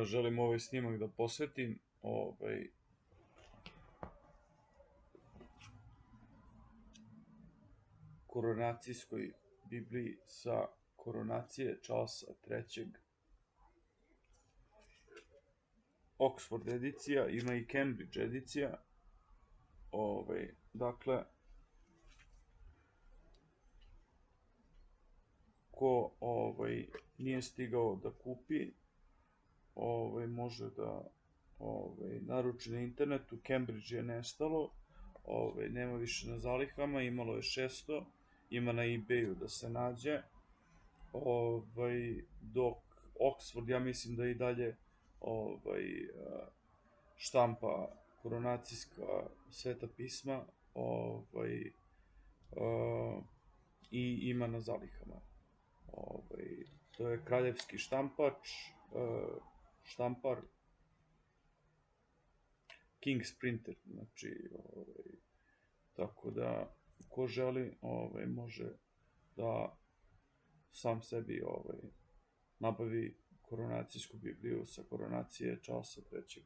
želim ovaj snimak da posvetim koronacijskoj Bibliji sa koronacije Charlesa III. Oxford edicija, ima i Cambridge edicija. Dakle, ko nije stigao da kupi, može da naruči na internetu. Cambridge je nestalo, nema više na zalihama, imalo je 600, ima na eBayu da se nađe, dok Oxford, ja mislim da i dalje štampa koronacijska sveta pisma i ima na zalihama. To je kraljevski štampar King's Printer, znači, tako da, ko želi, može da sam sebi nabavi koronacijsku Bibliju sa koronacije Charlesa III.